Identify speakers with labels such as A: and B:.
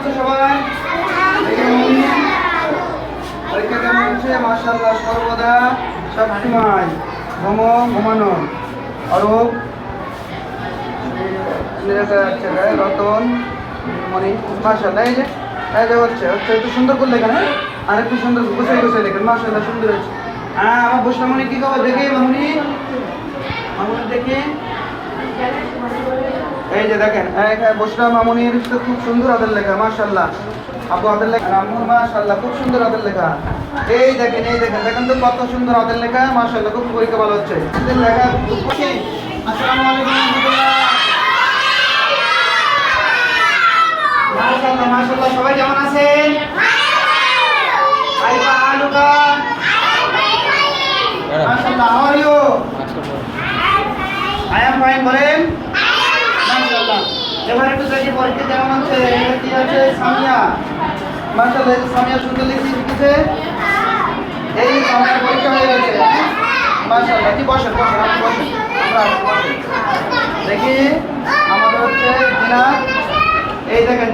A: আছো সবাই? পরীক্ষা কেমন হচ্ছে? মাশাআল্লাহ, সর্বদা সবসময় ঘুমানো। অরূপ, রতন, মনি, মাশাআল্লাহ। এই যে হচ্ছে একটু সুন্দর করে লেখেন, হ্যাঁ, আর একটু সুন্দর গুছাই লেখেন। মাশাআল্লাহ, সুন্দর হচ্ছে। হ্যাঁ, আমার বসলামণি কি খবর দেখি? মামুনি দেখি। এই যে দেখেন, বসরা মামুনির তো খুব সুন্দর হাতের লেখা, মাশাআল্লাহ। আপু হাতের লেখা, রামুর মাশাআল্লাহ, খুব সুন্দর হাতের লেখা। এই দেখেন তো কত সুন্দর হাতের লেখা, মাশাআল্লাহ, খুব পরীক্ষা ভালো হচ্ছে। হাতের লেখা খুব খুশি। আসসালামু আলাইকুম রাহমাতুল্লাহ। মাশাআল্লাহ, সবাই কেমন আছেন? আইবা আলুকা, মাশাআল্লাহ, how are you? I am fine বলেন। মাশাআল্লাহ। এবার একটু দেখি পরীক্ষা কেমন হচ্ছে। এটা কি আছে? সামিয়া, মাশাআল্লাহ, সামিয়া সুন্দর লিখেছে। এই সামিয়ার পরীক্ষা হয়ে গেছে, মাশাআল্লাহ। কি বসেন। আমরা বসেন। দেখি আমাদের হচ্ছে জিনাত। এই দেখেন